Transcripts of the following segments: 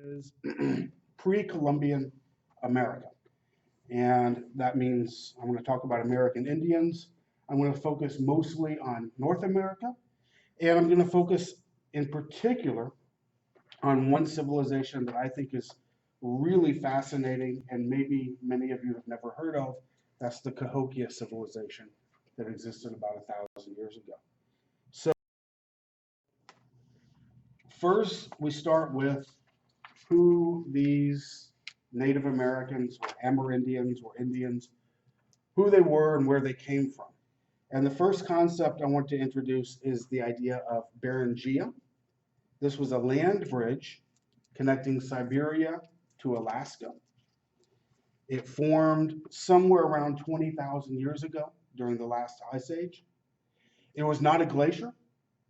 is Pre-Columbian America. And that means I'm going to talk about American Indians. I'm going to focus mostly on North America. And I'm going to focus in particular on one civilization that I think is really fascinating and maybe many of you have never heard of. That's the Cahokia civilization that existed about 1,000 years ago. So first, we start with who these Native Americans or Amerindians or Indians, who they were and where they came from. And the first concept I want to introduce is the idea of Beringia. This was a land bridge connecting Siberia to Alaska. It formed somewhere around 20,000 years ago during the last ice age. It was not a glacier.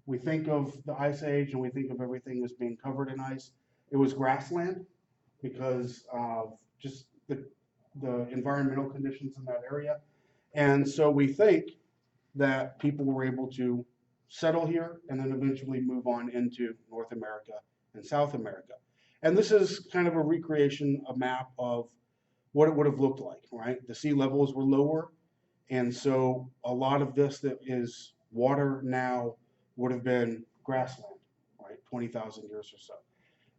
We think of the ice age and we think of everything as being covered in ice. It was grassland because of just the environmental conditions in that area. And so we think that people were able to settle here and then eventually move on into North America and South America. And this is kind of a recreation, a map of what it would have looked like, right? The sea levels were lower, and so a lot of this that is water now would have been grassland, right? 20,000 years or so.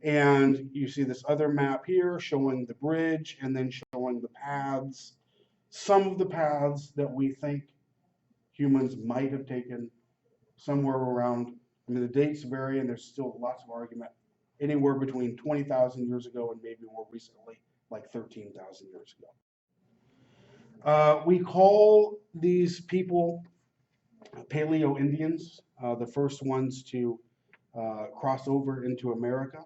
And you see this other map here showing the bridge and then showing the paths, some of the paths that we think humans might have taken somewhere around, I mean, the dates vary and there's still lots of argument, anywhere between 20,000 years ago and maybe more recently, like 13,000 years ago. We call these people Paleo-Indians, the first ones to cross over into America.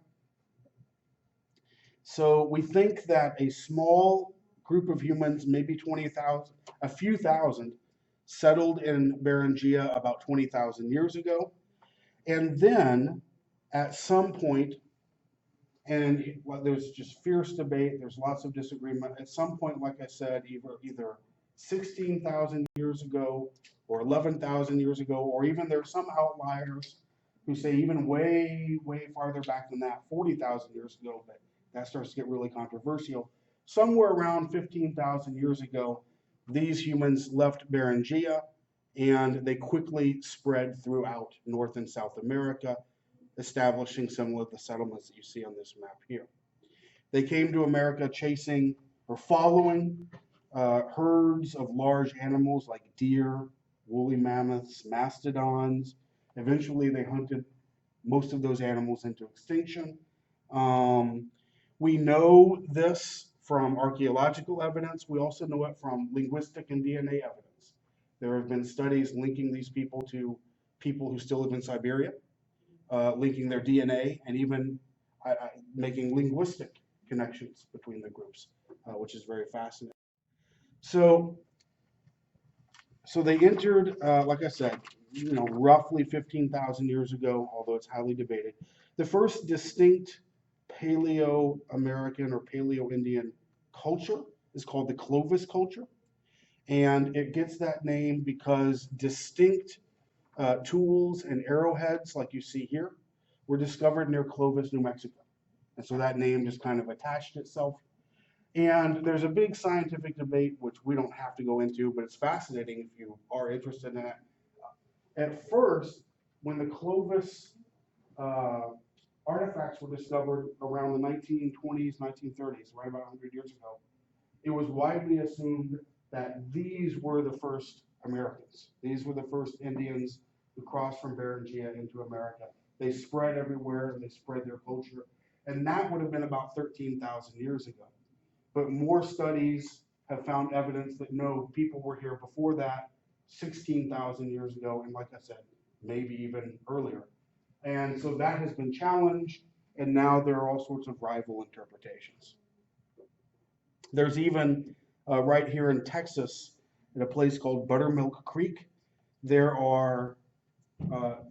So we think that a small group of humans, maybe 20,000, a few thousand, settled in Beringia about 20,000 years ago. And then at some point, and there's just fierce debate, there's lots of disagreement. At some point, like I said, either 16,000 years ago or 11,000 years ago, or even there's some outliers who say even way, way farther back than that, 40,000 years ago, but that starts to get really controversial. Somewhere around 15,000 years ago, these humans left Beringia and they quickly spread throughout North and South America, establishing some of the settlements that you see on this map here. They came to America chasing or following herds of large animals like deer, woolly mammoths, mastodons. Eventually, they hunted most of those animals into extinction. We know this from archaeological evidence. We also know it from linguistic and DNA evidence. There have been studies linking these people to people who still live in Siberia, linking their DNA, and even making linguistic connections between the groups, which is very fascinating. So they entered, like I said, roughly 15,000 years ago, although it's highly debated. The first distinct Paleo-American or Paleo-Indian culture is called the Clovis culture. And it gets that name because distinct tools and arrowheads, like you see here, were discovered near Clovis, New Mexico. And so that name just kind of attached itself. And there's a big scientific debate, which we don't have to go into, but it's fascinating if you are interested in it. At first, when the Clovis artifacts were discovered around the 1920s, 1930s, right about 100 years ago, it was widely assumed that these were the first Americans. These were the first Indians who crossed from Beringia into America. They spread everywhere and they spread their culture. And that would have been about 13,000 years ago. But more studies have found evidence that no, people were here before that, 16,000 years ago, and like I said, maybe even earlier. And so that has been challenged, and now there are all sorts of rival interpretations. There's even right here in Texas, in a place called Buttermilk Creek, there are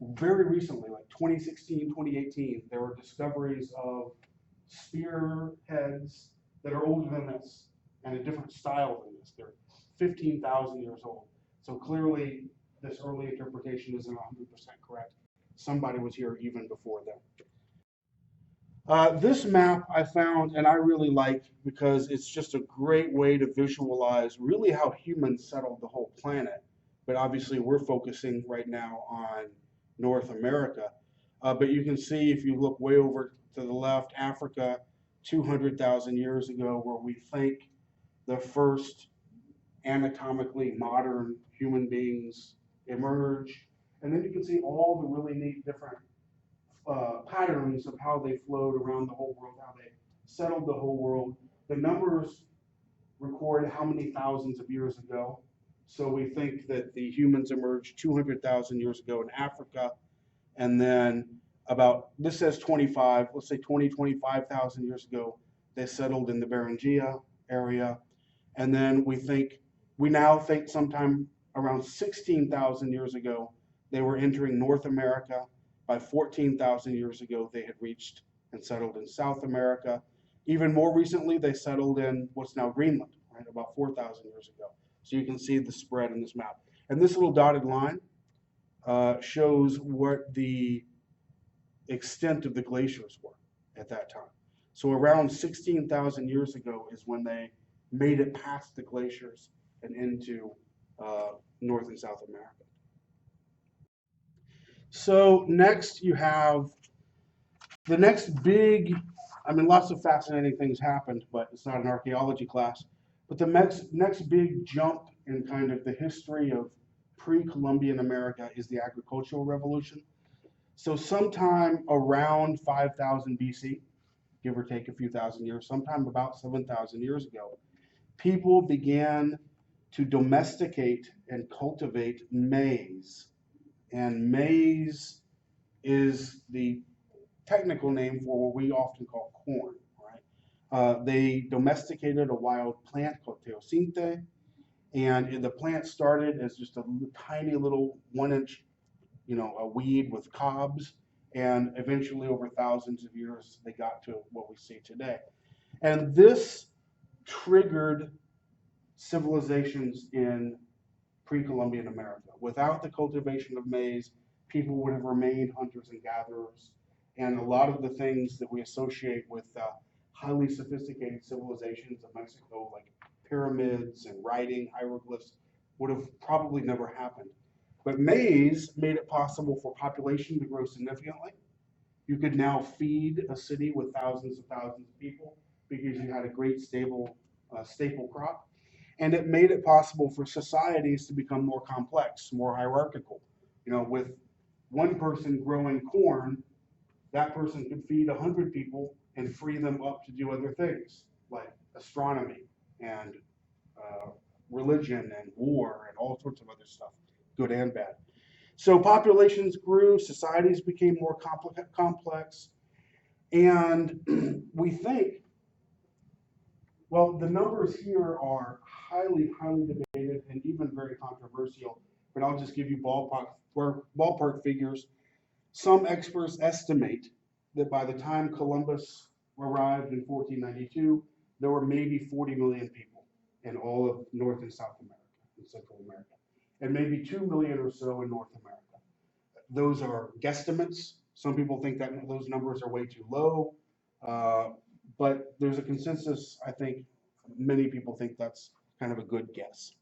very recently, like 2016, 2018, there were discoveries of spearheads that are older than this and a different style than this. They're 15,000 years old. So clearly, this early interpretation isn't 100% correct. Somebody was here even before them. This map I found and I really like because it's just a great way to visualize really how humans settled the whole planet. But obviously, we're focusing right now on North America. But you can see if you look way over to the left, Africa, 200,000 years ago, where we think the first anatomically modern human beings emerge. And then you can see all the really neat different patterns of how they flowed around the whole world, how they settled the whole world. The numbers record how many thousands of years ago. So we think that the humans emerged 200,000 years ago in Africa, and then about, this says 25, let's say 20, 25,000 years ago, they settled in the Beringia area. And then we now think sometime around 16,000 years ago, they were entering North America. By 14,000 years ago, they had reached and settled in South America. Even more recently, they settled in what's now Greenland, right, about 4,000 years ago. So you can see the spread in this map. And this little dotted line shows what the extent of the glaciers were at that time. So around 16,000 years ago is when they made it past the glaciers and into North and South America. So next you have the next big, I mean, lots of fascinating things happened, but it's not an archaeology class. But the next big jump in kind of the history of pre-Columbian America is the agricultural revolution. So sometime around 5,000 BC, give or take a few thousand years, sometime about 7,000 years ago, people began to domesticate and cultivate maize. And maize is the technical name for what we often call corn, right? They domesticated a wild plant called teosinte, and the plant started as just a tiny little 1 inch, a weed with cobs, and eventually over thousands of years, they got to what we see today. And this triggered civilizations in pre-Columbian America. Without the cultivation of maize, people would have remained hunters and gatherers. And a lot of the things that we associate with highly sophisticated civilizations of Mexico, like pyramids and writing, hieroglyphs, would have probably never happened. But maize made it possible for population to grow significantly. You could now feed a city with thousands of people because you had a great stable staple crop. And it made it possible for societies to become more complex, more hierarchical. With one person growing corn, that person could feed 100 people and free them up to do other things like astronomy and religion and war and all sorts of other stuff, good and bad. So populations grew, societies became more complex, and we think, well, the numbers here are highly, highly debated and even very controversial, but I'll just give you ballpark figures. Some experts estimate that by the time Columbus arrived in 1492, there were maybe 40 million people in all of North and South America and Central America, and maybe 2 million or so in North America. Those are guesstimates. Some people think that those numbers are way too low, but there's a consensus. I think many people think that's kind of a good guess.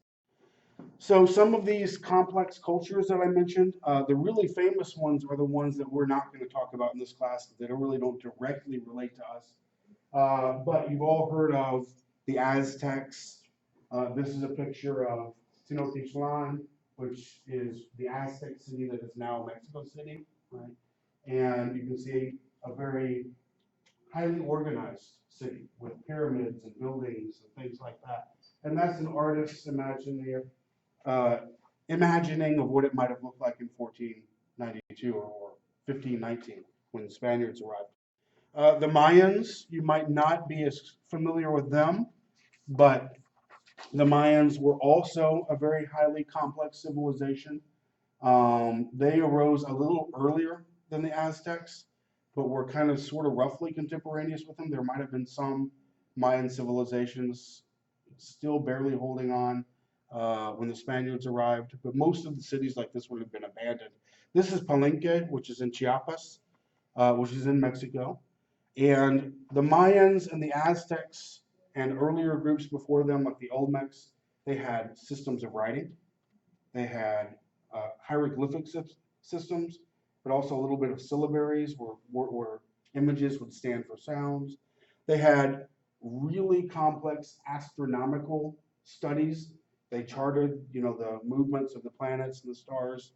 So some of these complex cultures that I mentioned, the really famous ones are the ones that we're not going to talk about in this class, that really don't directly relate to us. But you've all heard of the Aztecs. This is a picture of Tenochtitlan, which is the Aztec city that is now Mexico City, right? And you can see a very highly organized city with pyramids and buildings and things like that. And that's an artist's imagining of what it might have looked like in 1492 or 1519 when the Spaniards arrived. The Mayans, you might not be as familiar with them, but the Mayans were also a very highly complex civilization. They arose a little earlier than the Aztecs, but were kind of sort of roughly contemporaneous with them. There might have been some Mayan civilizations still barely holding on when the Spaniards arrived, but most of the cities like this would have been abandoned. This is Palenque, which is in Chiapas, which is in Mexico. And the Mayans and the Aztecs and earlier groups before them, like the Olmecs, they had systems of writing. They had hieroglyphic systems, but also a little bit of syllabaries where images would stand for sounds. They had really complex astronomical studies. They charted, the movements of the planets and the stars.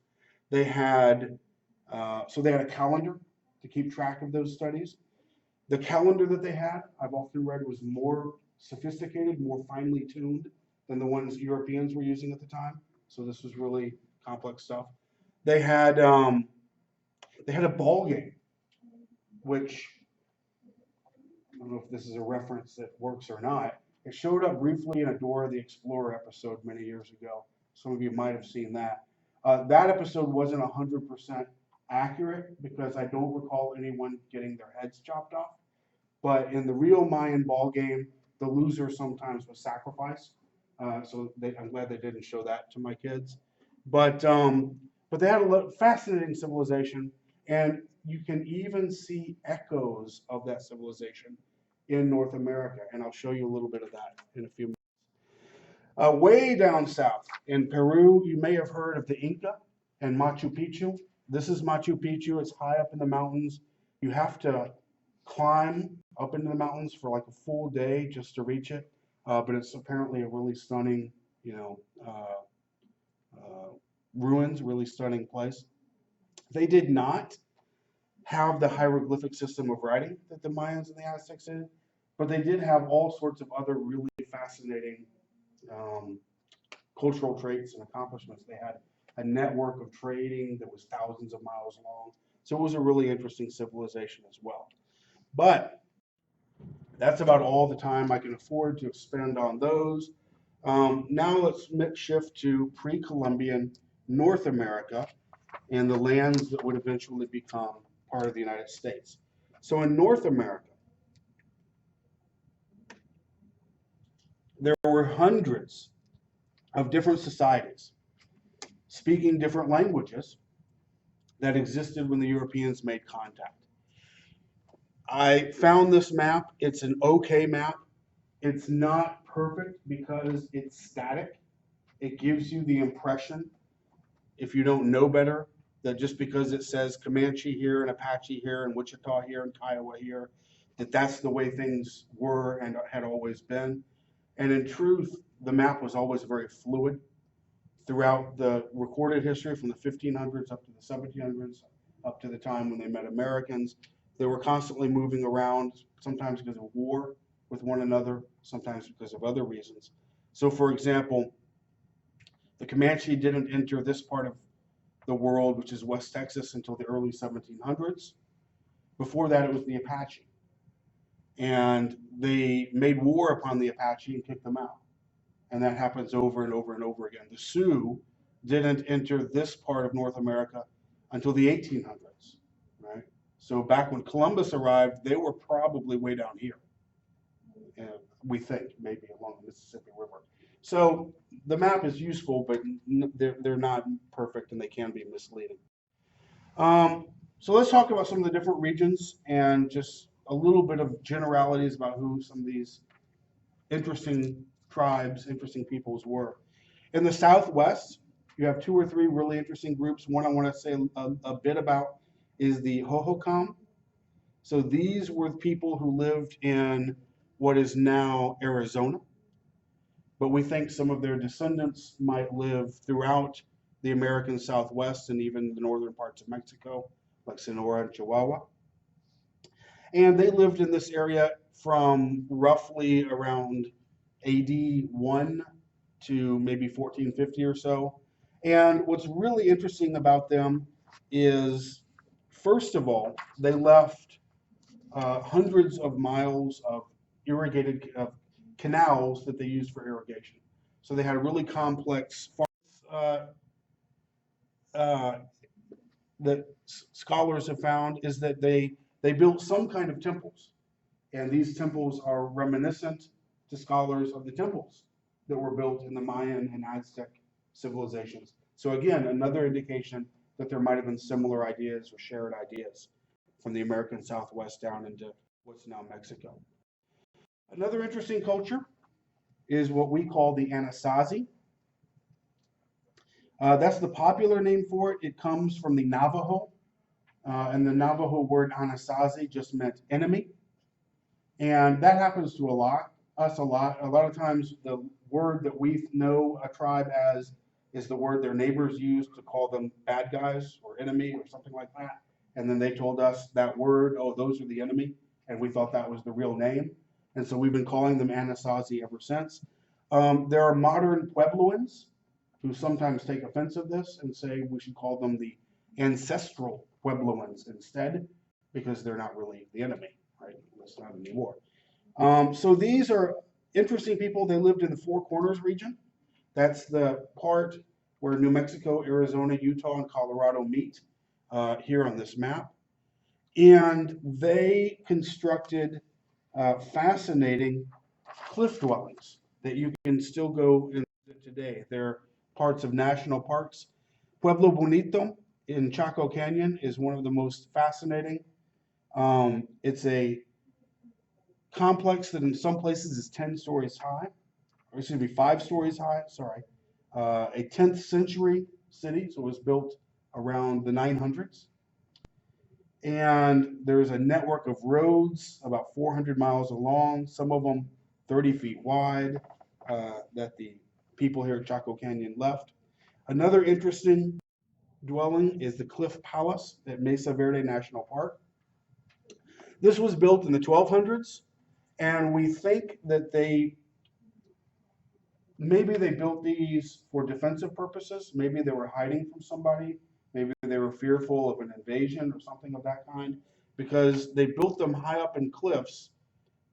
They had so they had a calendar to keep track of those studies. The calendar that they had, I've often read, was more sophisticated, more finely tuned than the ones Europeans were using at the time. So this was really complex stuff. They had a ball game, which I don't know if this is a reference that works or not. It showed up briefly in a Dora the Explorer episode many years ago. Some of you might have seen that. That episode wasn't 100% accurate because I don't recall anyone getting their heads chopped off. But in the real Mayan ball game, the loser sometimes was sacrificed. I'm glad they didn't show that to my kids. But they had a fascinating civilization, and you can even see echoes of that civilization in North America, and I'll show you a little bit of that in a few minutes. Way down south in Peru, you may have heard of the Inca and Machu Picchu. This is Machu Picchu. It's high up in the mountains. You have to climb up into the mountains for like a full day just to reach it. But it's apparently a really stunning, ruins, really stunning place. They did not have the hieroglyphic system of writing that the Mayans and the Aztecs did, but they did have all sorts of other really fascinating cultural traits and accomplishments. They had a network of trading that was thousands of miles long. So it was a really interesting civilization as well. But that's about all the time I can afford to spend on those. Now let's shift to pre-Columbian North America and the lands that would eventually become part of the United States. So in North America, there were hundreds of different societies speaking different languages that existed when the Europeans made contact. I found this map. It's an okay map. It's not perfect because it's static. It gives you the impression, if you don't know better, that just because it says Comanche here and Apache here and Wichita here and Kiowa here, that that's the way things were and had always been. And in truth, the map was always very fluid throughout the recorded history from the 1500s up to the 1700s, up to the time when they met Americans. They were constantly moving around, sometimes because of war with one another, sometimes because of other reasons. So for example, the Comanche didn't enter this part of the world, which is West Texas, until the early 1700s. Before that, it was the Apache. And they made war upon the Apache and kicked them out. And that happens over and over and over again. The Sioux didn't enter this part of North America until the 1800s, right? So back when Columbus arrived, they were probably way down here. We think maybe along the Mississippi River. So the map is useful, but they're not perfect and they can be misleading. So let's talk about some of the different regions and just a little bit of generalities about who some of these interesting tribes, interesting peoples were. In the Southwest, you have two or three really interesting groups. One I want to say a bit about is the Hohokam. So these were people who lived in what is now Arizona, but we think some of their descendants might live throughout the American Southwest and even the northern parts of Mexico, like Sonora and Chihuahua. And they lived in this area from roughly around AD 1 to maybe 1450 or so. And what's really interesting about them is, first of all, they left hundreds of miles of irrigated canals that they used for irrigation. So they had a really complex that scholars have found is that they built some kind of temples. And these temples are reminiscent to scholars of the temples that were built in the Mayan and Aztec civilizations. So again, another indication that there might have been similar ideas or shared ideas from the American Southwest down into what's now Mexico. Another interesting culture is what we call the Anasazi. That's the popular name for it. It comes from the Navajo, and the Navajo word Anasazi just meant enemy. And that happens to us a lot. A lot of times the word that we know a tribe as is the word their neighbors used to call them bad guys or enemy or something like that. And then they told us that word, oh, those are the enemy. And we thought that was the real name. And so we've been calling them Anasazi ever since. There are modern Puebloans who sometimes take offense of this and say we should call them the ancestral Puebloans instead, because they're not really the enemy, right? That's not anymore. So these are interesting people. They lived in the Four Corners region. That's the part where New Mexico, Arizona, Utah, and Colorado meet here on this map. And they constructed fascinating cliff dwellings that you can still go in today. They're parts of national parks. Pueblo Bonito in Chaco Canyon is one of the most fascinating. It's a complex that in some places is 10 stories high, or excuse me, 5 stories high, sorry. A 10th century city, so it was built around the 900s. And there's a network of roads about 400 miles long, some of them 30 feet wide, that the people here at Chaco Canyon left. Another interesting dwelling is the Cliff Palace at Mesa Verde National Park. This was built in the 1200s, and we think that maybe they built these for defensive purposes. Maybe they were hiding from somebody. Maybe they were fearful of an invasion or something of that kind, because they built them high up in cliffs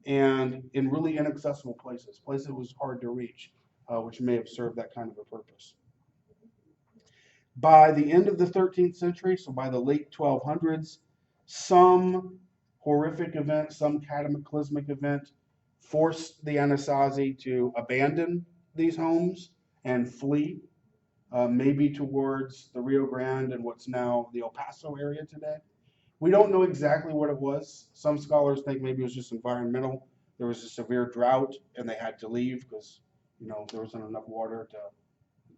and in really inaccessible places it was hard to reach, which may have served that kind of a purpose. By the end of the 13th century, so by the late 1200s, some horrific event, some cataclysmic event forced the Anasazi to abandon these homes and flee, maybe towards the Rio Grande and what's now the El Paso area today. We don't know exactly what it was. Some scholars think maybe it was just environmental. There was a severe drought and they had to leave because there wasn't enough water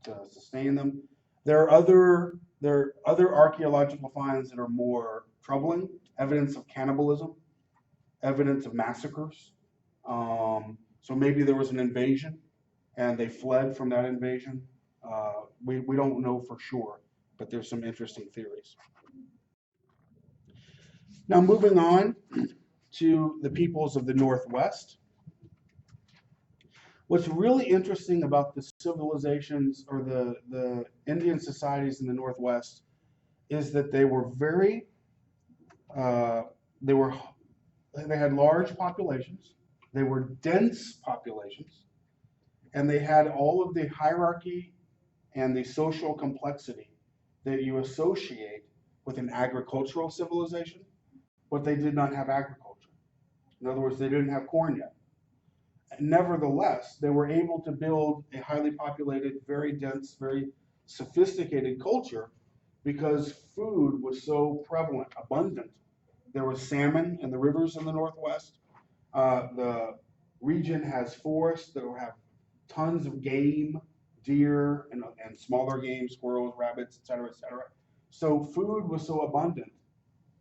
to sustain them. There are other archaeological finds that are more troubling. Evidence of cannibalism, evidence of massacres. So maybe there was an invasion and they fled from that invasion. We don't know for sure, but there's some interesting theories. Now moving on to the peoples of the Northwest. What's really interesting about the civilizations or the Indian societies in the Northwest is that they were they had large populations, they were dense populations, and they had all of the hierarchy and the social complexity that you associate with an agricultural civilization, but they did not have agriculture. In other words, they didn't have corn yet. Nevertheless, they were able to build a highly populated, very dense, very sophisticated culture because food was so prevalent, abundant. There was salmon in the rivers in the Northwest. The region has forests that have tons of game, deer, and smaller game, squirrels, rabbits, etc., etc. So food was so abundant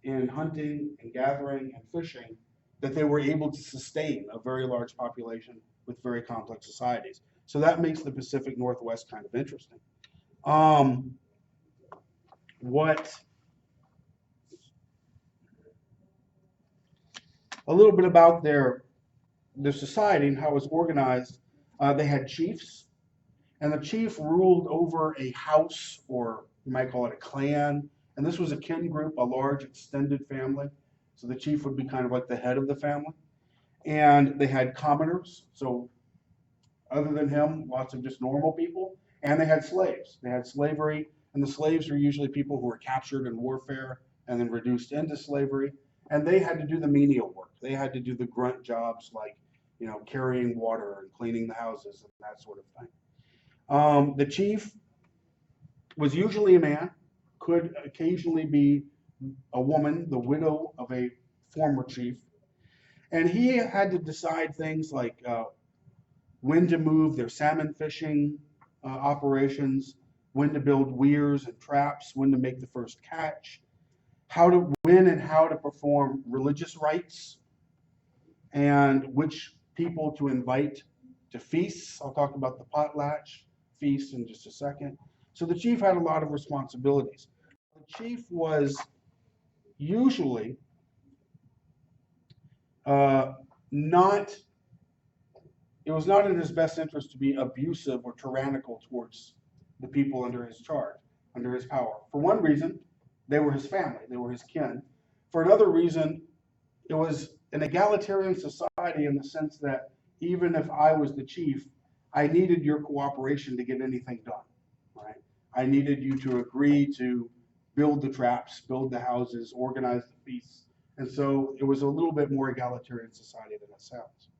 in hunting and gathering and fishing that they were able to sustain a very large population with very complex societies. So that makes the Pacific Northwest kind of interesting. A little bit about their society and how it was organized. They had chiefs, and the chief ruled over a house, or you might call it a clan. And this was a kin group, a large extended family. So the chief would be kind of like the head of the family. And they had commoners, so other than him, lots of just normal people. And they had slaves. They had slavery, and the slaves were usually people who were captured in warfare and then reduced into slavery. And they had to do the menial work. They had to do the grunt jobs like, carrying water and cleaning the houses and that sort of thing. The chief was usually a man, could occasionally be a woman, the widow of a former chief. And he had to decide things like when to move their salmon fishing operations, when to build weirs and traps, when to make the first catch, when and how to perform religious rites, and which people to invite to feasts. I'll talk about the potlatch feast in just a second. So the chief had a lot of responsibilities. The chief was usually not, it was not in his best interest to be abusive or tyrannical towards the people under his charge, under his power. For one reason, they were his family, they were his kin. For another reason, it was an egalitarian society in the sense that even if I was the chief, I needed your cooperation to get anything done, right? I needed you to agree to build the traps, build the houses, organize the feasts. And so it was a little bit more egalitarian society than it sounds.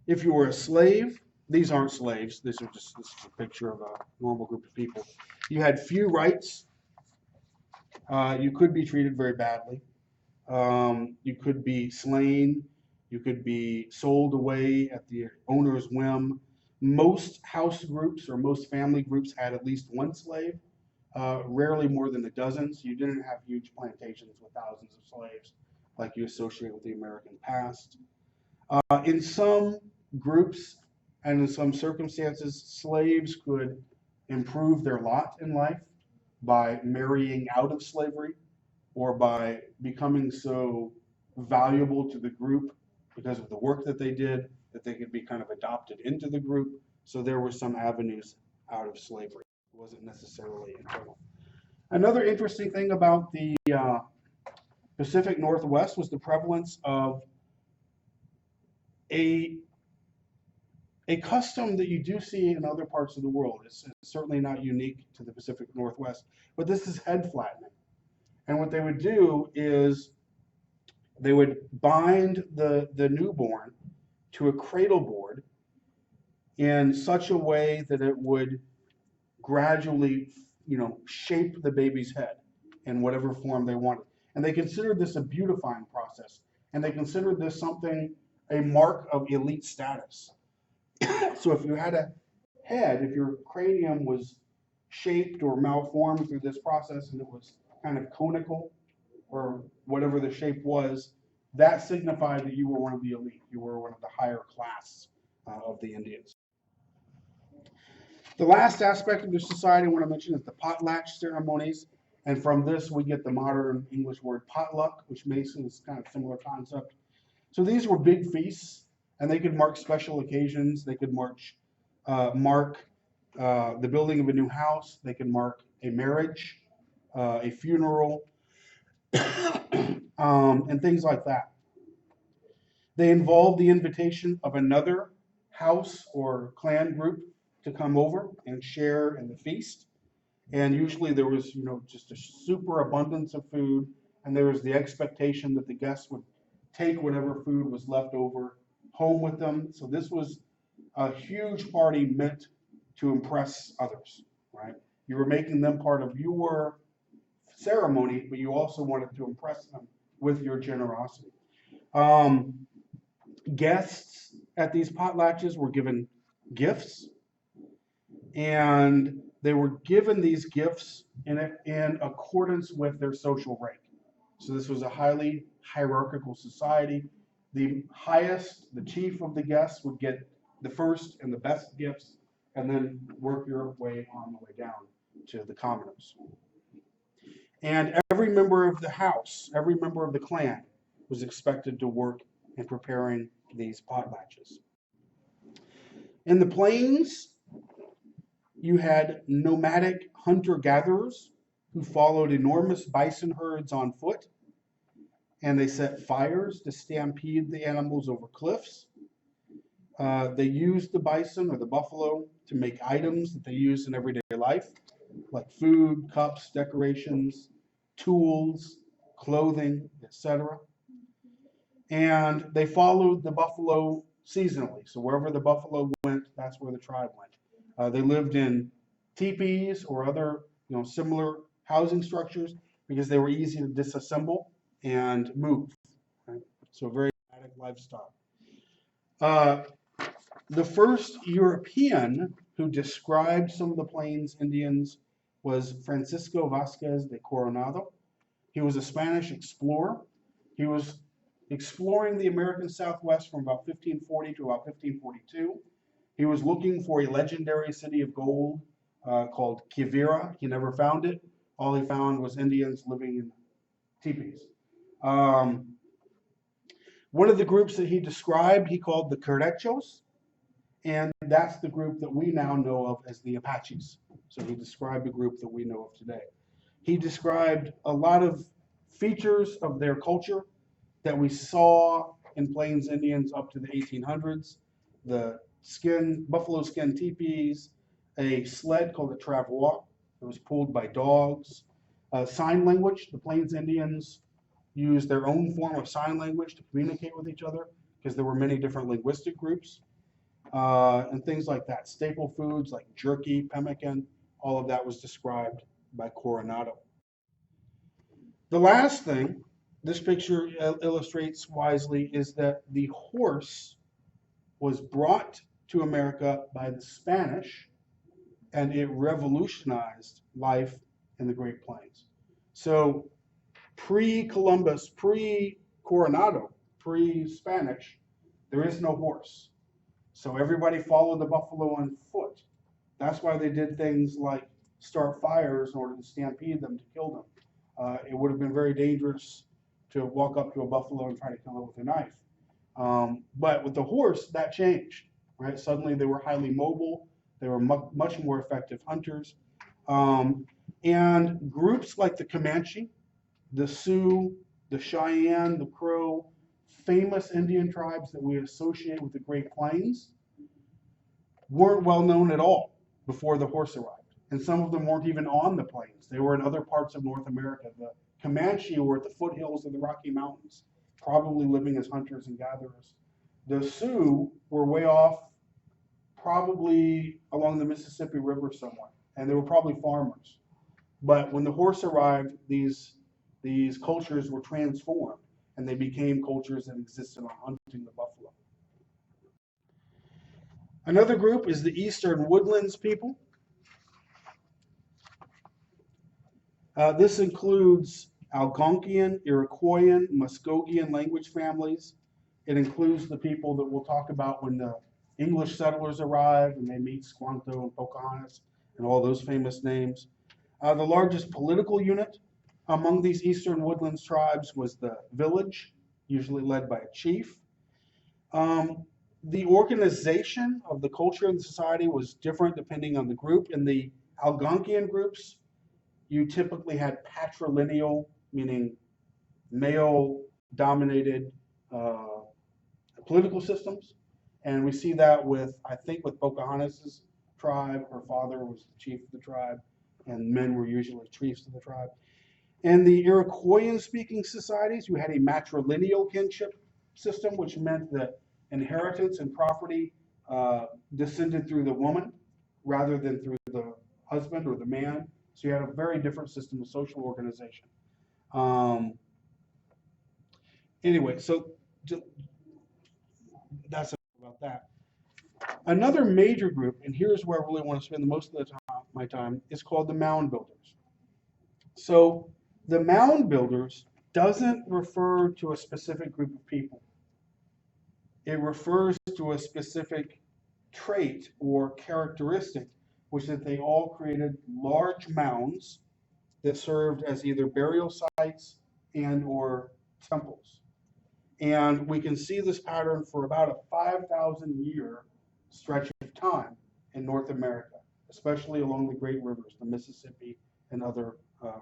If you were a slave, these aren't slaves, this is a picture of a normal group of people. You had few rights. You could be treated very badly. You could be slain. You could be sold away at the owner's whim. Most house groups or most family groups had at least one slave, rarely more than a dozen. So you didn't have huge plantations with thousands of slaves like you associate with the American past. In some groups and in some circumstances, slaves could improve their lot in life by marrying out of slavery or by becoming so valuable to the group because of the work that they did that they could be kind of adopted into the group. So there were some avenues out of slavery. It wasn't necessarily internal. Another interesting thing about the Pacific Northwest was the prevalence of a custom that you do see in other parts of the world. It's certainly not unique to the Pacific Northwest, but this is head flattening. And what they would do is they would bind the newborn to a cradle board in such a way that it would gradually, shape the baby's head in whatever form they wanted. And they considered this a beautifying process. And they considered this a mark of elite status. So if you had a head, if your cranium was shaped or malformed through this process and it was kind of conical or whatever the shape was, that signified that you were one of the elite. You were one of the higher class of the Indians. The last aspect of the society I want to mention is the potlatch ceremonies. And from this, we get the modern English word potluck, which makes this kind of similar concept. So these were big feasts, and they could mark special occasions. They could mark the building of a new house. They could mark a marriage, a funeral, and things like that. They involved the invitation of another house or clan group to come over and share in the feast. And usually there was, just a super abundance of food, and there was the expectation that the guests would take whatever food was left over home with them. So this was a huge party meant to impress others, right? You were making them part of your ceremony, but you also wanted to impress them with your generosity. Guests at these potlatches were given gifts, and they were given these gifts in accordance with their social rank. So this was a highly hierarchical society. The chief of the guests would get the first and the best gifts, and then work your way on the way down to the commoners. And every member of the house, every member of the clan was expected to work in preparing these potlatches. In the plains, you had nomadic hunter-gatherers who followed enormous bison herds on foot, and they set fires to stampede the animals over cliffs. They used the bison or the buffalo to make items that they used in everyday life, like food, cups, decorations, tools, clothing, etc. And they followed the buffalo seasonally. So wherever the buffalo went, that's where the tribe went. They lived in teepees or other, similar housing structures. because they were easy to disassemble and move. Right? So a very nomadic lifestyle. Uh, the first European who described some of the Plains Indians was Francisco Vasquez de Coronado. He was a Spanish explorer. He was exploring the American Southwest from about 1540 to about 1542. He was looking for a legendary city of gold called Quivira. He never found it. All he found was Indians living in teepees. One of the groups that he described, he called the Querechos, and that's the group that we now know of as the Apaches. So he described a group that we know of today. He described a lot of features of their culture that we saw in Plains Indians up to the 1800s. The buffalo skin teepees, a sled called a travois that was pulled by dogs, sign language. The Plains Indians used their own form of sign language to communicate with each other because there were many different linguistic groups, and things like that. Staple foods like jerky, pemmican, all of that was described by Coronado. The last thing this picture illustrates wisely is that the horse was brought to America by the Spanish, and it revolutionized life in the Great Plains. So pre-Columbus, pre-Coronado, pre-Spanish, there is no horse. So everybody followed the buffalo on foot. That's why they did things like start fires in order to stampede them, to kill them. It would have been very dangerous to walk up to a buffalo and try to kill it with a knife. But with the horse, that changed, right? Suddenly they were highly mobile. They were much more effective hunters. And groups like the Comanche, the Sioux, the Cheyenne, the Crow, famous Indian tribes that we associate with the Great Plains, weren't well known at all before the horse arrived. And some of them weren't even on the plains. They were in other parts of North America. The Comanche were at the foothills of the Rocky Mountains, probably living as hunters and gatherers. The Sioux were way off, probably along the Mississippi River somewhere, and they were probably farmers. But when the horse arrived, these cultures were transformed, and they became cultures that existed on hunting the buffalo. Another group is the Eastern Woodlands people. This includes Algonquian, Iroquoian, Muskogean language families. It includes the people that we'll talk about when the English settlers arrive and they meet Squanto and Pocahontas and all those famous names. The largest political unit among these Eastern Woodlands tribes was the village, usually led by a chief. The organization of the culture and the society was different depending on the group. In the Algonquian groups, you typically had patrilineal, meaning male-dominated political systems. And we see that I think with Pocahontas' tribe. Her father was the chief of the tribe, and men were usually chiefs of the tribe. In the Iroquoian-speaking societies, you had a matrilineal kinship system, which meant that inheritance and property descended through the woman rather than through the husband or the man. So you had a very different system of social organization. Anyway, so that's about that. Another major group, and here's where I really want to spend the most of my time, is called the Mound Builders. So the Mound Builders doesn't refer to a specific group of people. It refers to a specific trait or characteristic, which is that they all created large mounds that served as either burial sites and or temples. And we can see this pattern for about a 5,000 year stretch of time in North America, especially along the great rivers, the Mississippi and other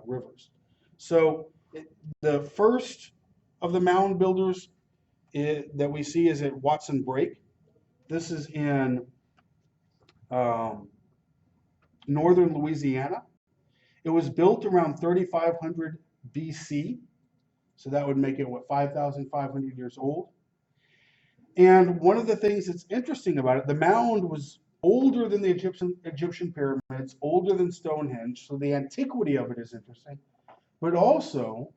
rivers. So the first of the mound builders that we see is at Watson Brake. This is in northern Louisiana. It was built around 3,500 BC. So that would make it, 5,500 years old. And one of the things that's interesting about it, the mound was older than the Egyptian pyramids, older than Stonehenge. So the antiquity of it is interesting. But also,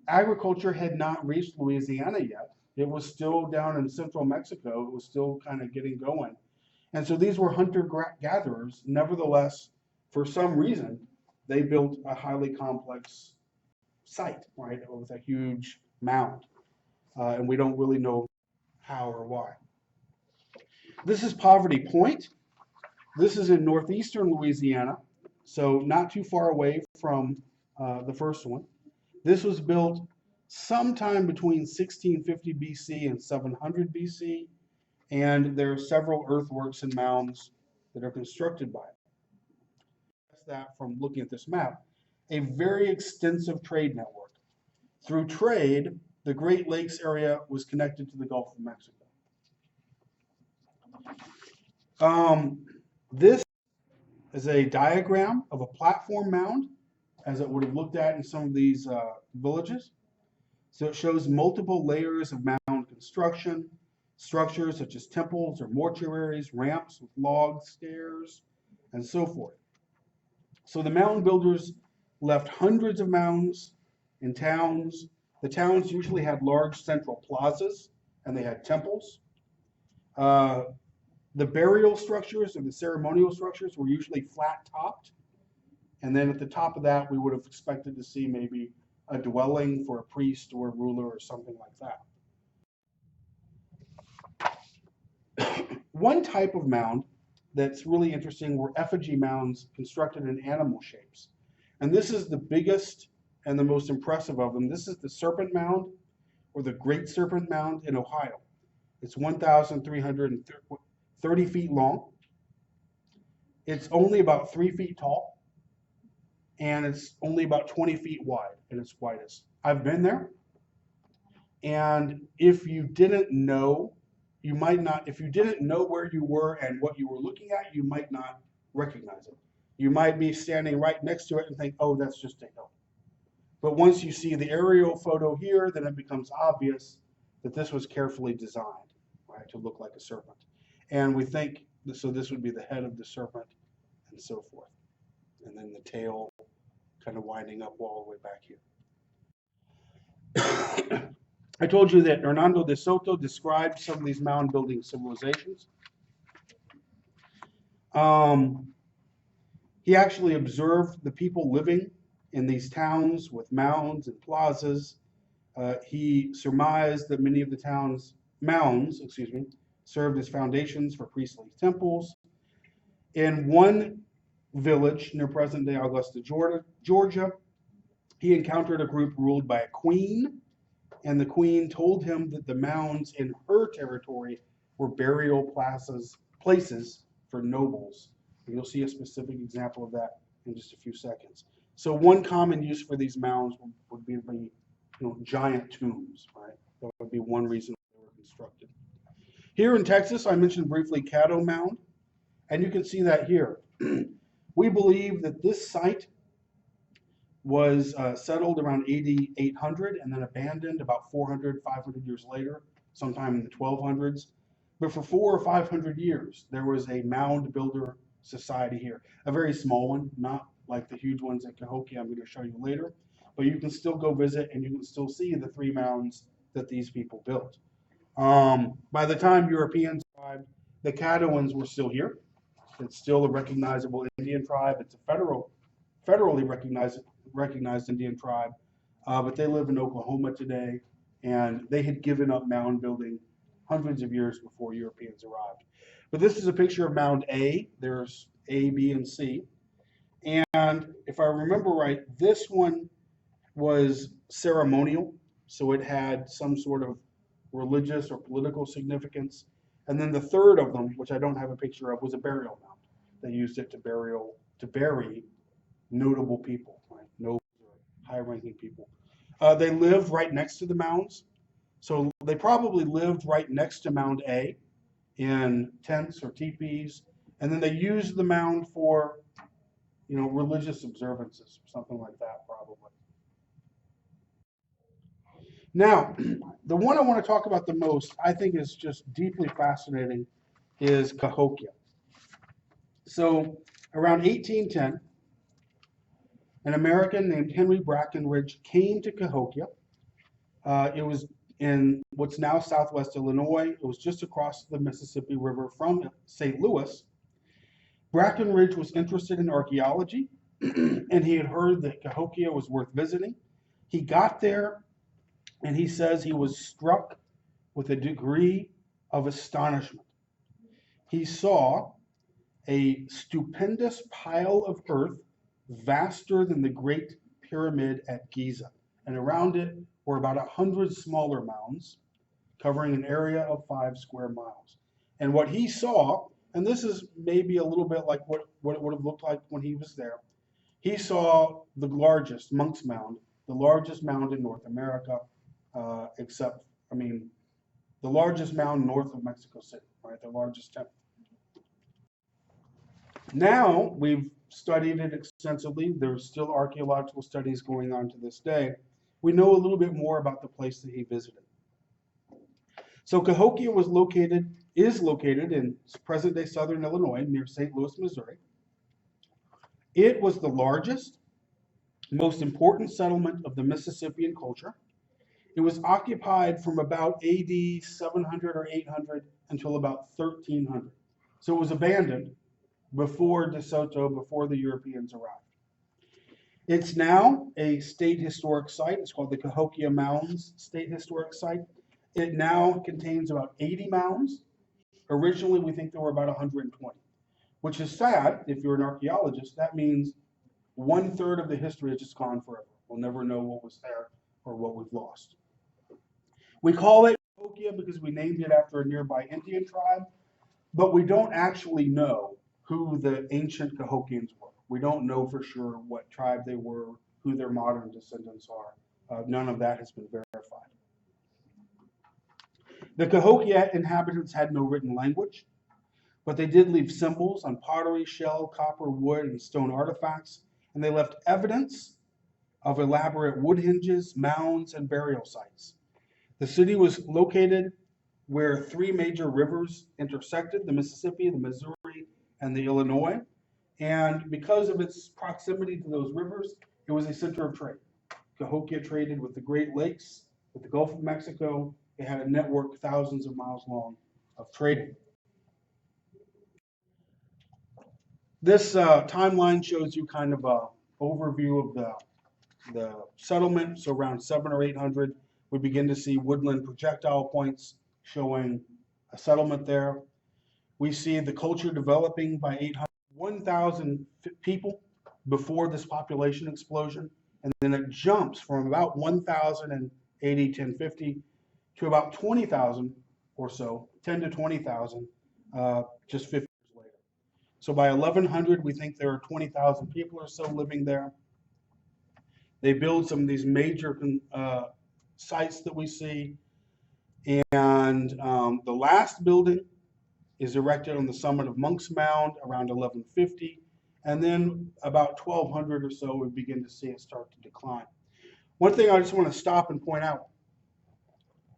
agriculture had not reached Louisiana yet. It was still down in central Mexico. It was still kind of getting going. And so these were hunter-gatherers. Nevertheless, for some reason, they built a highly complex site, right, with a huge mound. And we don't really know how or why. This is Poverty Point. This is in northeastern Louisiana, so not too far away from the first one. This was built sometime between 1650 BC and 700 BC, and there are several earthworks and mounds that are constructed by it. That's that from looking at this map. A very extensive trade network. Through trade, the Great Lakes area was connected to the Gulf of Mexico. This is a diagram of a platform mound, as it would have looked at in some of these villages. So it shows multiple layers of mound construction, structures such as temples or mortuaries, ramps with logs, stairs, and so forth. So the mound builders left hundreds of mounds in towns. The towns usually had large central plazas, and they had temples. The burial structures or the ceremonial structures were usually flat topped. And then at the top of that, we would have expected to see maybe a dwelling for a priest or a ruler or something like that. One type of mound that's really interesting were effigy mounds constructed in animal shapes. And this is the biggest and the most impressive of them. This is the Serpent Mound, or the Great Serpent Mound in Ohio. It's 1,330 feet long. It's only about 3 feet tall, and it's only about 20 feet wide at its widest. I've been there, and if you didn't know, you might not, if you didn't know where you were and what you were looking at, you might not recognize it. You might be standing right next to it and think, oh, that's just a hill. But once you see the aerial photo here, then it becomes obvious that this was carefully designed, right, to look like a serpent. And we think, so this would be the head of the serpent and so forth. And then the tail kind of winding up all the way back here. I told you that Hernando de Soto described some of these mound building civilizations. He actually observed the people living in these towns with mounds and plazas. He surmised that many of the town's mounds, served as foundations for priestly temples. In one village near present-day Augusta, Georgia, he encountered a group ruled by a queen, and the queen told him that the mounds in her territory were burial places for nobles. And you'll see a specific example of that in just a few seconds. So one common use for these mounds would be giant tombs, right? That would be one reason they were constructed. Here in Texas, I mentioned briefly Caddo Mound, and you can see that here. We believe that this site was settled around AD 800 and then abandoned about 400, 500 years later, sometime in the 1200s. But for 400 or 500 years, there was a mound builder society here. A very small one, not like the huge ones at Cahokia I'm going to show you later. But you can still go visit and you can still see the 3 mounds that these people built. By the time Europeans arrived, the Caddoans were still here. It's still a recognizable Indian tribe. It's a federally recognized Indian tribe, but they live in Oklahoma today, and they had given up mound building hundreds of years before Europeans arrived. But this is a picture of Mound A. There's A, B, and C. And if I remember right, this one was ceremonial, so it had some sort of religious or political significance. And then the third of them, which I don't have a picture of, was a burial mound. They used it to bury notable people, right? Noble or high-ranking people. They lived right next to the mounds. So they probably lived right next to Mound A in tents or teepees, and then they used the mound for, religious observances, something like that, probably. Now, the one I want to talk about the most, I think is just deeply fascinating, is Cahokia. So around 1810, An American named Henry Brackenridge came to Cahokia. It was in what's now southwest Illinois. It was just across the Mississippi River from St. Louis. Brackenridge was interested in archaeology, and he had heard that Cahokia was worth visiting. He got there, and he says he was struck with a degree of astonishment. He saw a stupendous pile of earth vaster than the Great Pyramid at Giza, and around it were about 100 smaller mounds covering an area of 5 square miles. And what he saw, and this is maybe a little bit like what it would have looked like when he was there, he saw the largest Monk's Mound, the largest mound in North America, the largest mound north of Mexico City, right? The largest temple. Now we've studied it extensively. There's still archaeological studies going on to this day. We know a little bit more about the place that he visited. So Cahokia is located in present-day southern Illinois near St. Louis, Missouri. It was the largest, most important settlement of the Mississippian culture. It was occupied from about AD 700 or 800 until about 1300. So it was abandoned before De Soto, before the Europeans arrived. It's now a state historic site. It's called the Cahokia Mounds State Historic Site. It now contains about 80 mounds. Originally, we think there were about 120, which is sad. If you're an archaeologist, that means 1/3 of the history has just gone forever. We'll never know what was there or what we've lost. We call it Cahokia because we named it after a nearby Indian tribe, but we don't actually know who the ancient Cahokians were. We don't know for sure what tribe they were, who their modern descendants are. None of that has been verified. The Cahokia inhabitants had no written language, but they did leave symbols on pottery, shell, copper, wood, and stone artifacts, and they left evidence of elaborate wood hinges, mounds, and burial sites. The city was located where 3 major rivers intersected, the Mississippi, the Missouri, and the Illinois. And because of its proximity to those rivers, it was a center of trade. Cahokia traded with the Great Lakes, with the Gulf of Mexico. It had a network thousands of miles long of trading. This timeline shows you kind of an overview of the settlement. So around 700 or 800, we begin to see woodland projectile points showing a settlement there. We see the culture developing by 800, 1,000 people before this population explosion, and then it jumps from about 1,000 in AD 1050 to about 20,000 or so, 10 to 20,000, just 50 years later. So by 1100, we think there are 20,000 people or so living there. They build some of these major sites that we see, and the last building is erected on the summit of Monk's Mound around 1150, and then about 1200 or so, we begin to see it start to decline. One thing I just want to stop and point out,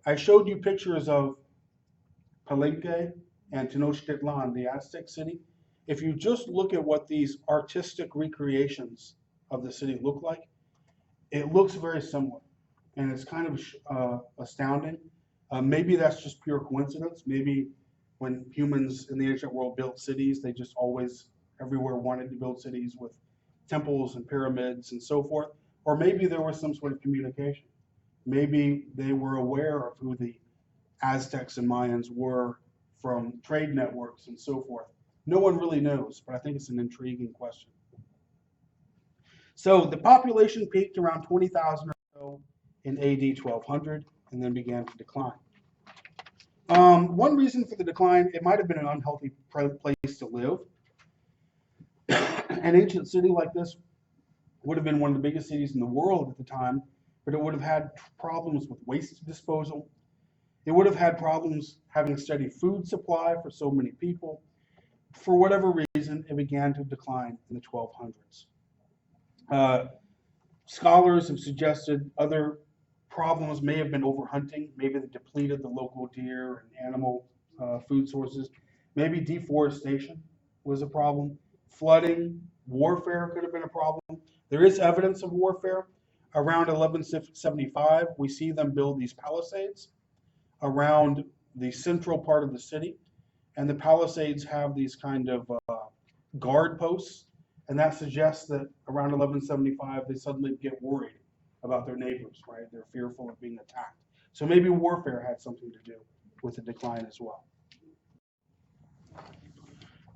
I showed you pictures of Palenque and Tenochtitlan, the Aztec city. If you just look at what these artistic recreations of the city look like, it looks very similar, and it's kind of astounding. Maybe that's just pure coincidence. Maybe when humans in the ancient world built cities, they just always, everywhere wanted to build cities with temples and pyramids and so forth. Or maybe there was some sort of communication. Maybe they were aware of who the Aztecs and Mayans were from trade networks and so forth. No one really knows, but I think it's an intriguing question. So the population peaked around 20,000 or so in AD 1200 and then began to decline. One reason for the decline, it might have been an unhealthy place to live. An ancient city like this would have been one of the biggest cities in the world at the time, but it would have had problems with waste disposal. It would have had problems having a steady food supply for so many people. For whatever reason, it began to decline in the 1200s. Scholars have suggested other problems may have been overhunting. Maybe they depleted the local deer and animal food sources. Maybe deforestation was a problem. Flooding, warfare could have been a problem. There is evidence of warfare. Around 1175, we see them build these palisades around the central part of the city. And the palisades have these kind of guard posts. And that suggests that around 1175, they suddenly get worried about their neighbors, right? They're fearful of being attacked. So maybe warfare had something to do with the decline as well.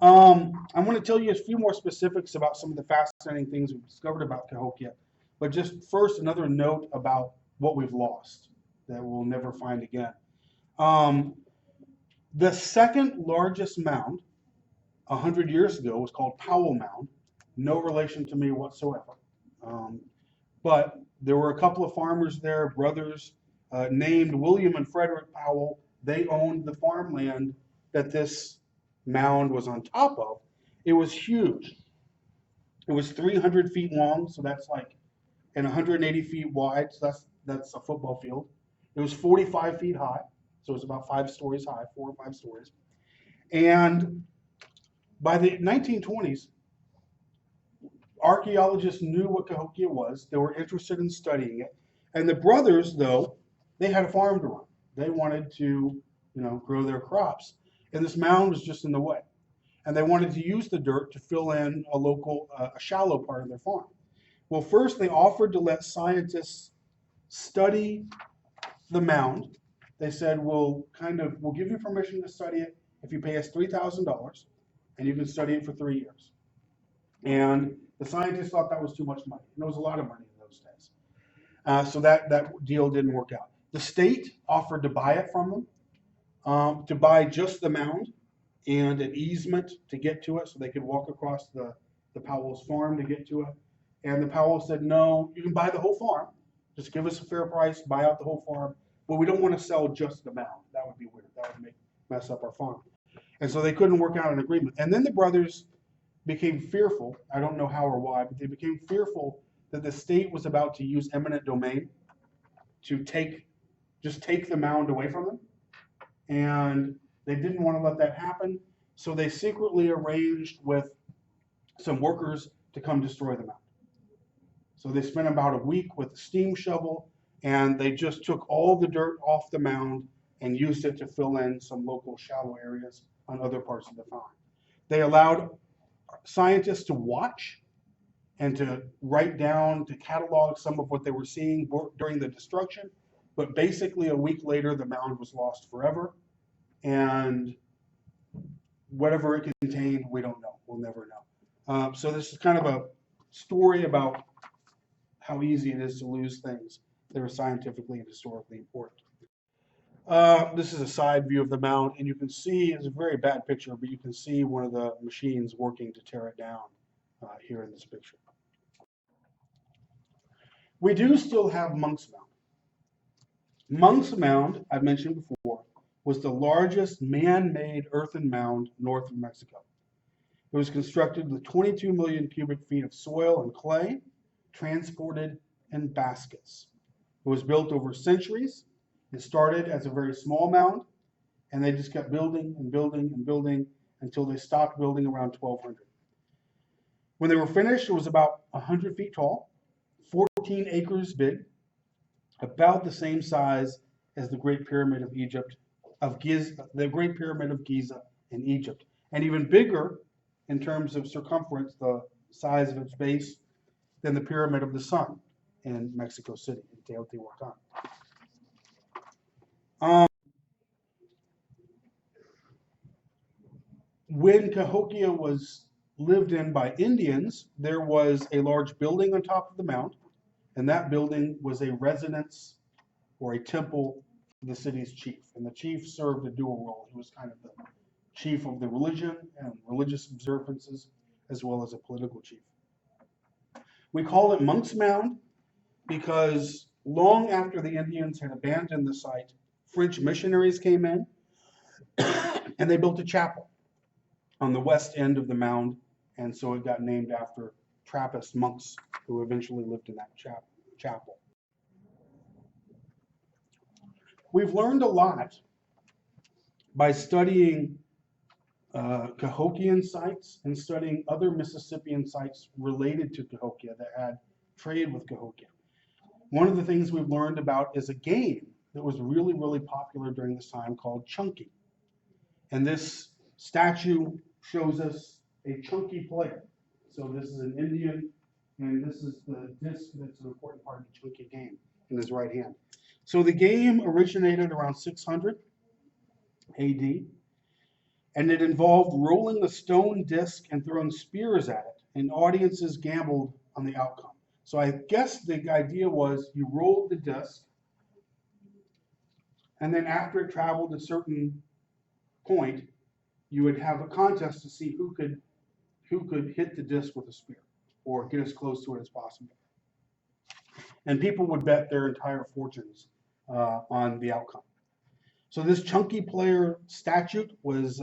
I want to tell you a few more specifics about some of the fascinating things we've discovered about Cahokia. But just first, another note about what we've lost that we'll never find again. The second largest mound 100 years ago was called Powell Mound. No relation to me whatsoever. But there were a couple of farmers there, brothers, named William and Frederick Powell. They owned the farmland that this mound was on top of. It was huge. It was 300 feet long, so that's like, and 180 feet wide, so that's a football field. It was 45 feet high, so it was about 5 stories high, 4 or 5 stories. And by the 1920s, archaeologists knew what Cahokia was. They were interested in studying it. And the brothers, though, they had a farm to run. They wanted to, grow their crops. And this mound was just in the way. And they wanted to use the dirt to fill in a local, a shallow part of their farm. Well, first they offered to let scientists study the mound. They said, we'll give you permission to study it if you pay us $3,000, and you can study it for 3 years. And the scientists thought that was too much money. And it was a lot of money in those days. So that deal didn't work out. The state offered to buy it from them, to buy just the mound and an easement to get to it so they could walk across the Powell's farm to get to it. And the Powells said, no, you can buy the whole farm. Just give us a fair price, buy out the whole farm. But we don't want to sell just the mound. That would be weird. That would mess up our farm. And so they couldn't work out an agreement. And then the brothers became fearful. I don't know how or why, but they became fearful that the state was about to use eminent domain to just take the mound away from them. And they didn't want to let that happen. So they secretly arranged with some workers to come destroy the mound. So they spent about a week with a steam shovel, and they just took all the dirt off the mound and used it to fill in some local shallow areas on other parts of the farm. They allowed scientists to watch and to write down, to catalog some of what they were seeing during the destruction. But basically a week later, the mound was lost forever. And whatever it contained, we don't know. We'll never know. So this is kind of a story about how easy it is to lose things that are scientifically and historically important. This is a side view of the mound, and you can see, it's a very bad picture, but you can see one of the machines working to tear it down here in this picture. We do still have Monk's Mound. Monk's Mound, I've mentioned before, was the largest man-made earthen mound north of Mexico. It was constructed with 22 million cubic feet of soil and clay, transported in baskets. It was built over centuries. It started as a very small mound, and they just kept building and building and building until they stopped building around 1200. When they were finished, it was about 100 feet tall, 14 acres big, about the same size as the Great Pyramid of Egypt, the Great Pyramid of Giza in Egypt, and even bigger in terms of circumference, the size of its base, than the Pyramid of the Sun in Mexico City, in Teotihuacan. When Cahokia was lived in by Indians, there was a large building on top of the mound, and that building was a residence or a temple for the city's chief. And the chief served a dual role. He was kind of the chief of the religion and religious observances, as well as a political chief. We call it Monk's Mound because long after the Indians had abandoned the site, French missionaries came in and they built a chapel on the west end of the mound, and so it got named after Trappist monks who eventually lived in that chapel. We've learned a lot by studying Cahokian sites and studying other Mississippian sites related to Cahokia that had trade with Cahokia. One of the things we've learned about is a game that was really, really popular during this time called Chunky. And this statue shows us a chunky player. So this is an Indian, and this is the disc that's an important part of the chunky game in his right hand. So the game originated around 600 AD, and it involved rolling a stone disc and throwing spears at it, and audiences gambled on the outcome. So I guess the idea was you rolled the disc, and then after it traveled a certain point, you would have a contest to see who could hit the disc with a spear or get as close to it as possible. And people would bet their entire fortunes on the outcome. So this chunky player statute was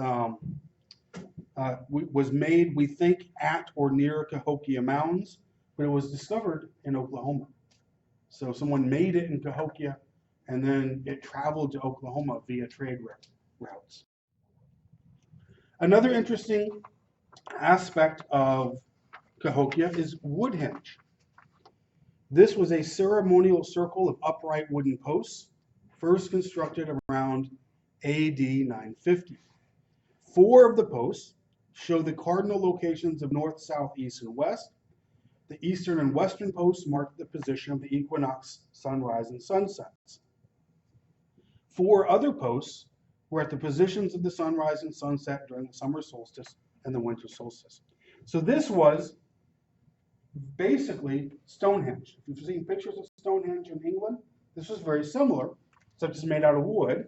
made, we think, at or near Cahokia Mounds, but it was discovered in Oklahoma. So someone made it in Cahokia, and then it traveled to Oklahoma via trade routes. Another interesting aspect of Cahokia is Woodhenge. This was a ceremonial circle of upright wooden posts, first constructed around AD 950. 4 of the posts show the cardinal locations of north, south, east, and west. The eastern and western posts mark the position of the equinox, sunrise, and sunsets. 4 other posts were at the positions of the sunrise and sunset during the summer solstice and the winter solstice. So this was basically Stonehenge. If you've seen pictures of Stonehenge in England, this was very similar, except it's made out of wood.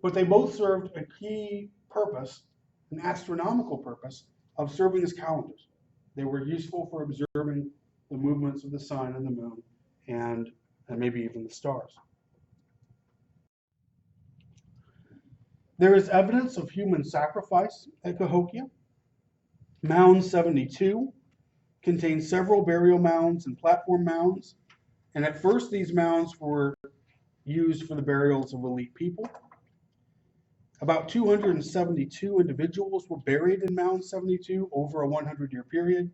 But they both served a key purpose, an astronomical purpose, of serving as calendars. They were useful for observing the movements of the sun and the moon and maybe even the stars. There is evidence of human sacrifice at Cahokia. Mound 72 contains several burial mounds and platform mounds, and at first these mounds were used for the burials of elite people. About 272 individuals were buried in Mound 72 over a 100-year period,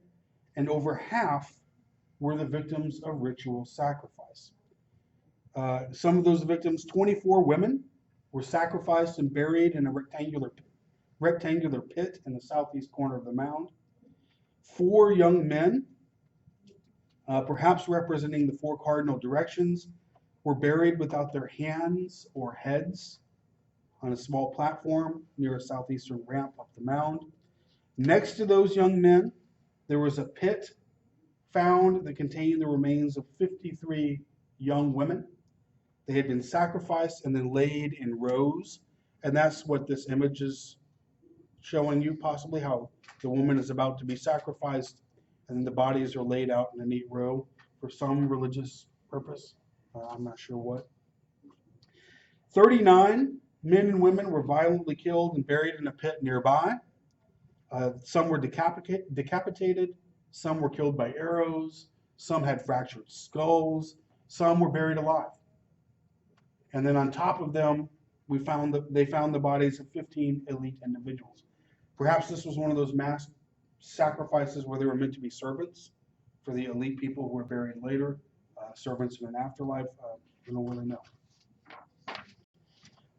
and over half were the victims of ritual sacrifice. Some of those victims, 24 women, were sacrificed and buried in a rectangular pit in the southeast corner of the mound. 4 young men, perhaps representing the 4 cardinal directions, were buried without their hands or heads on a small platform near a southeastern ramp up the mound. Next to those young men, there was a pit found that contained the remains of 53 young women. They had been sacrificed and then laid in rows, and that's what this image is showing you, possibly how the woman is about to be sacrificed, and then the bodies are laid out in a neat row for some religious purpose. I'm not sure what. 39 men and women were violently killed and buried in a pit nearby. Some were decapitated, some were killed by arrows, some had fractured skulls, some were buried alive. And then on top of them, they found the bodies of 15 elite individuals. Perhaps this was one of those mass sacrifices where they were meant to be servants for the elite people who were buried later, servants in an afterlife. I don't really know.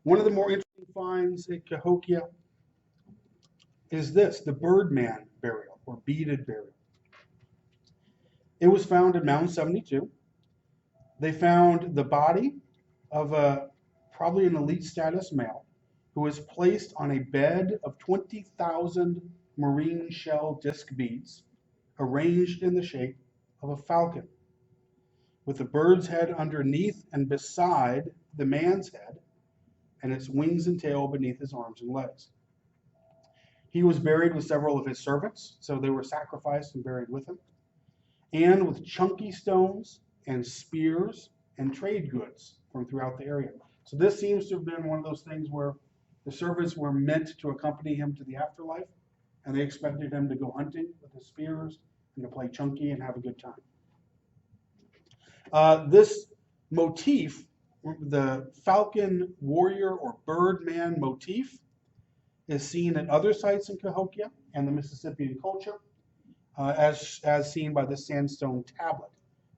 One of the more interesting finds at Cahokia is this, the Birdman burial, or beaded burial. It was found in Mound 72. They found the body of probably an elite status male who was placed on a bed of 20,000 marine shell disc beads arranged in the shape of a falcon, with the bird's head underneath and beside the man's head, and its wings and tail beneath his arms and legs. He was buried with several of his servants, so they were sacrificed and buried with him, and with chunky stones and spears and trade goods from throughout the area. So this seems to have been one of those things where the servants were meant to accompany him to the afterlife, and they expected him to go hunting with his spears and to play chunky and have a good time. This motif, the falcon warrior or birdman motif, is seen at other sites in Cahokia and the Mississippian culture, as seen by the sandstone tablet.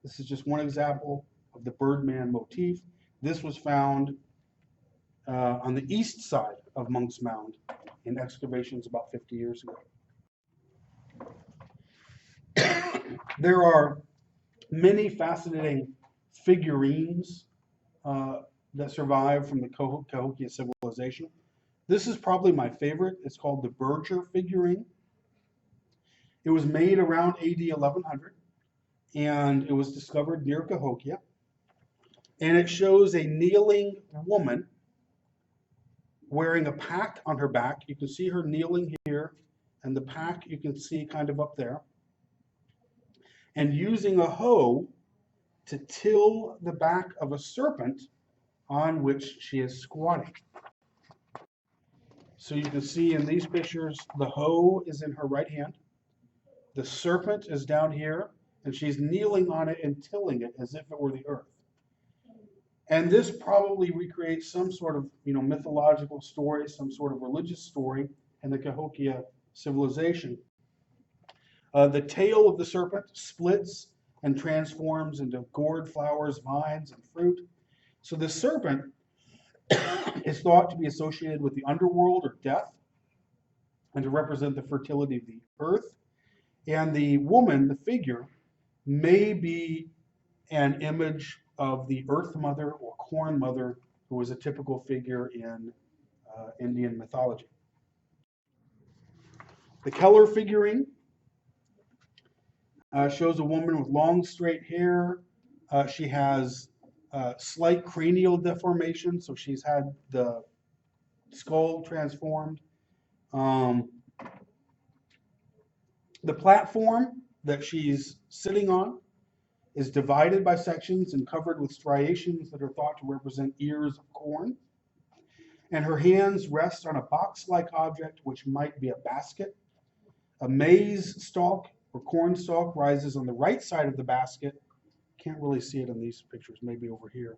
This is just one example of the Birdman motif. This was found on the east side of Monk's Mound in excavations about 50 years ago. There are many fascinating figurines that survive from the Cahokia civilization. This is probably my favorite. It's called the Berger figurine. It was made around AD 1100, and it was discovered near Cahokia. And it shows a kneeling woman wearing a pack on her back. You can see her kneeling here, and the pack you can see kind of up there, and using a hoe to till the back of a serpent on which she is squatting. So you can see in these pictures, the hoe is in her right hand, the serpent is down here, and she's kneeling on it and tilling it as if it were the earth. And this probably recreates some sort of, mythological story, some sort of religious story in the Cahokia civilization. The tail of the serpent splits and transforms into gourd flowers, vines, and fruit. So the serpent is thought to be associated with the underworld or death, and to represent the fertility of the earth. And the woman, the figure, may be an image of the Earth Mother or Corn Mother, who was a typical figure in Indian mythology. The Keller figurine shows a woman with long, straight hair. She has slight cranial deformation, so she's had the skull transformed. The platform that she's sitting on is divided by sections and covered with striations that are thought to represent ears of corn. And her hands rest on a box-like object, which might be a basket. A maize stalk or corn stalk rises on the right side of the basket. Can't really see it in these pictures, maybe over here.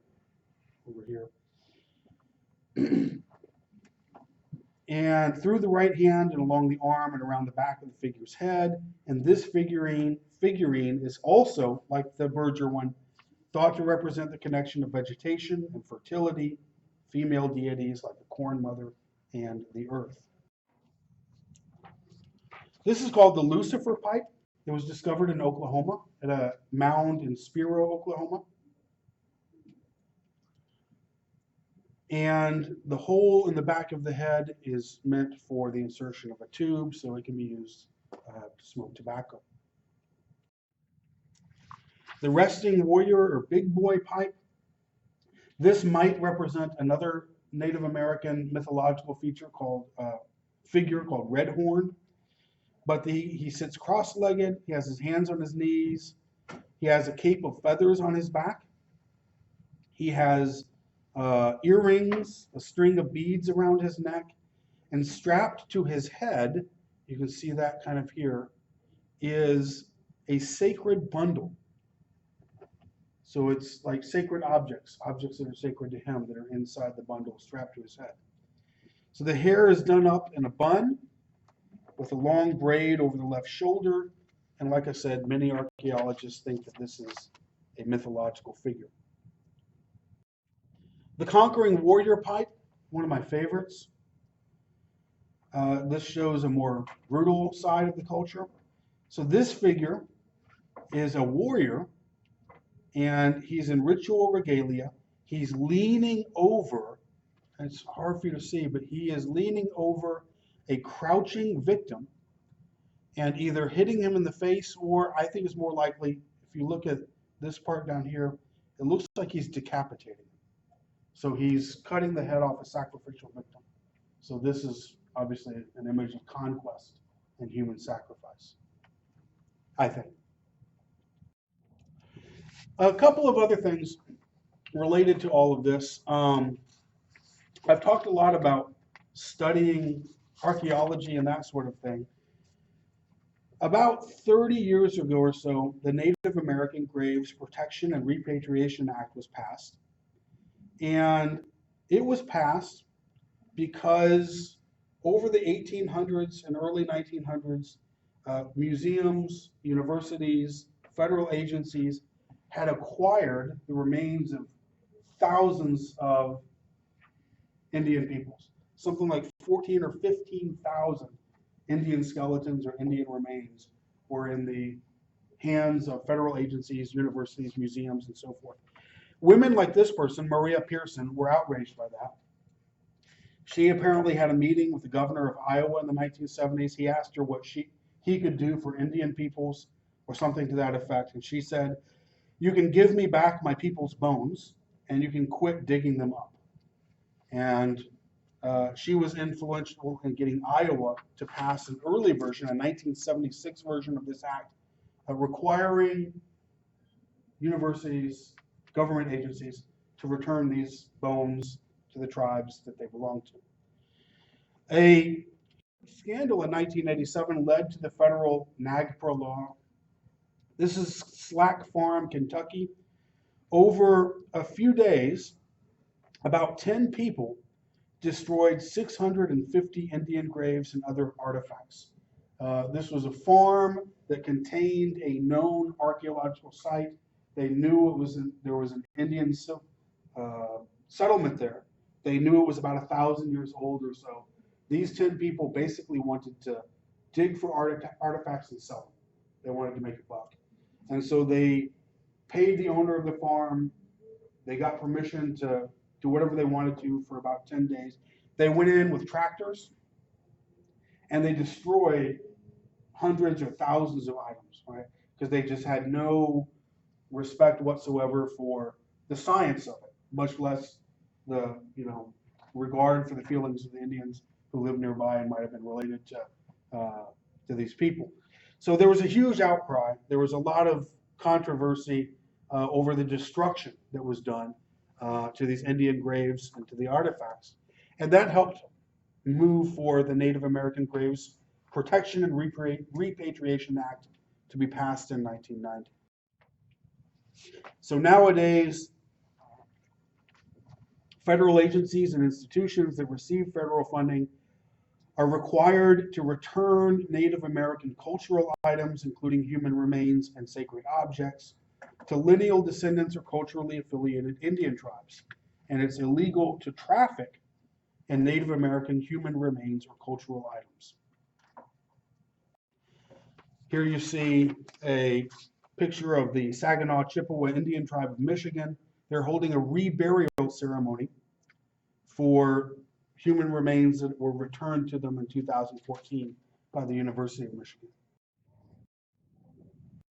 And through the right hand and along the arm and around the back of the figure's head. And this figurine is also, like the Berger one, thought to represent the connection of vegetation and fertility, female deities like the Corn Mother and the earth. This is called the Lucifer pipe. It was discovered in Oklahoma at a mound in Spiro, Oklahoma. And the hole in the back of the head is meant for the insertion of a tube, so it can be used to smoke tobacco. The resting warrior or big boy pipe. This might represent another Native American mythological figure called Redhorn. But he sits cross-legged, he has his hands on his knees, he has a cape of feathers on his back, he has earrings, a string of beads around his neck, and strapped to his head, you can see that kind of here, is a sacred bundle. So it's like sacred objects that are sacred to him that are inside the bundle strapped to his head. So the hair is done up in a bun with a long braid over the left shoulder. And like I said, many archaeologists think that this is a mythological figure. The conquering warrior pipe, one of my favorites. This shows a more brutal side of the culture. So this figure is a warrior, and he's in ritual regalia. He's leaning over, and it's hard for you to see, but he is leaning over a crouching victim and either hitting him in the face, or I think it's more likely, if you look at this part down here, it looks like he's decapitating him. So he's cutting the head off a sacrificial victim. So this is obviously an image of conquest and human sacrifice, I think. A couple of other things related to all of this. I've talked a lot about studying archaeology and that sort of thing. About 30 years ago or so, the Native American Graves Protection and Repatriation Act was passed. And it was passed because Over the 1800s and early 1900s, museums, universities, federal agencies had acquired the remains of thousands of Indian peoples. Something like 14 or 15,000 Indian skeletons or Indian remains were in the hands of federal agencies, universities, museums, and so forth. Women like this person, Maria Pearson, were outraged by that. She apparently had a meeting with the governor of Iowa in the 1970s. He asked her what he could do for Indian peoples or something to that effect. And she said, "You can give me back my people's bones and you can quit digging them up." And she was influential in getting Iowa to pass an early version, a 1976 version of this act, requiring universities, government agencies to return these bones to the tribes that they belong to. A scandal in 1987 led to the federal NAGPRA law. This is Slack Farm, Kentucky. Over a few days, about 10 people destroyed 650 Indian graves and other artifacts. This was a farm that contained a known archaeological site. They knew there was an Indian settlement there. They knew it was about 1,000 years old or so. These 10 people basically wanted to dig for artifacts and sell them. They wanted to make a buck. And so they paid the owner of the farm. They got permission to do whatever they wanted to for about 10 days. They went in with tractors and they destroyed hundreds or thousands of items, right? Because they just had no respect whatsoever for the science of it, much less the regard for the feelings of the Indians who lived nearby and might have been related to these people. So there was a huge outcry. There was a lot of controversy over the destruction that was done to these Indian graves and to the artifacts. And that helped move for the Native American Graves Protection and Repatriation Act to be passed in 1990. So nowadays, federal agencies and institutions that receive federal funding are required to return Native American cultural items, including human remains and sacred objects, to lineal descendants or culturally affiliated Indian tribes. And it's illegal to traffic in Native American human remains or cultural items. Here you see a picture of the Saginaw Chippewa Indian tribe of Michigan. They're holding a reburial ceremony for human remains that were returned to them in 2014 by the University of Michigan.